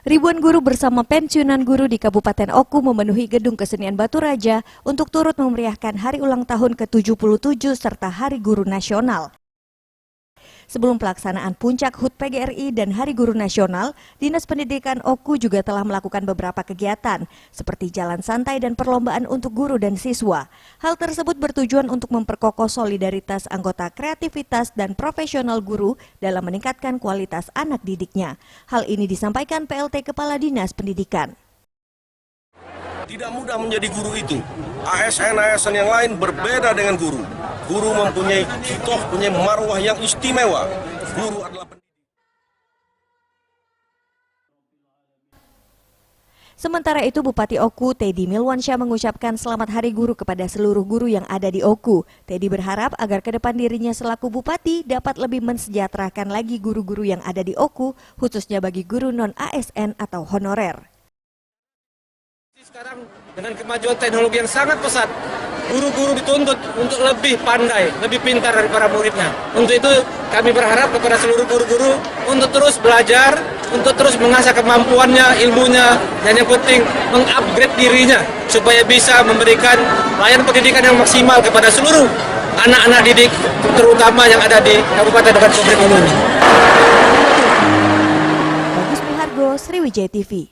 Ribuan guru bersama pensiunan guru di Kabupaten Oku memenuhi Gedung Kesenian Batu Raja untuk turut memeriahkan hari ulang tahun ke-77 serta Hari Guru Nasional. Sebelum pelaksanaan puncak HUT PGRI dan Hari Guru Nasional, Dinas Pendidikan Oku juga telah melakukan beberapa kegiatan, seperti jalan santai dan perlombaan untuk guru dan siswa. Hal tersebut bertujuan untuk memperkokoh solidaritas anggota kreativitas dan profesional guru dalam meningkatkan kualitas anak didiknya. Hal ini disampaikan PLT Kepala Dinas Pendidikan. Tidak mudah menjadi guru itu. ASN yang lain berbeda dengan guru. Guru mempunyai kitoh, punya marwah yang istimewa. Guru adalah pendidik. Sementara itu, Bupati Oku, Teddy Milwansyah mengucapkan selamat Hari Guru kepada seluruh guru yang ada di Oku. Teddy berharap agar ke depan dirinya selaku Bupati dapat lebih mensejahterakan lagi guru-guru yang ada di Oku, khususnya bagi guru non-ASN atau honorer. Sekarang dengan kemajuan teknologi yang sangat pesat, guru-guru dituntut untuk lebih pandai, lebih pintar dari para muridnya. Untuk itu kami berharap kepada seluruh guru-guru untuk terus belajar, untuk terus mengasah kemampuannya, ilmunya, dan yang penting mengupgrade dirinya supaya bisa memberikan layanan pendidikan yang maksimal kepada seluruh anak-anak didik, terutama yang ada di Kabupaten Oku ini. Bagus Mihargo, Sriwijaya TV.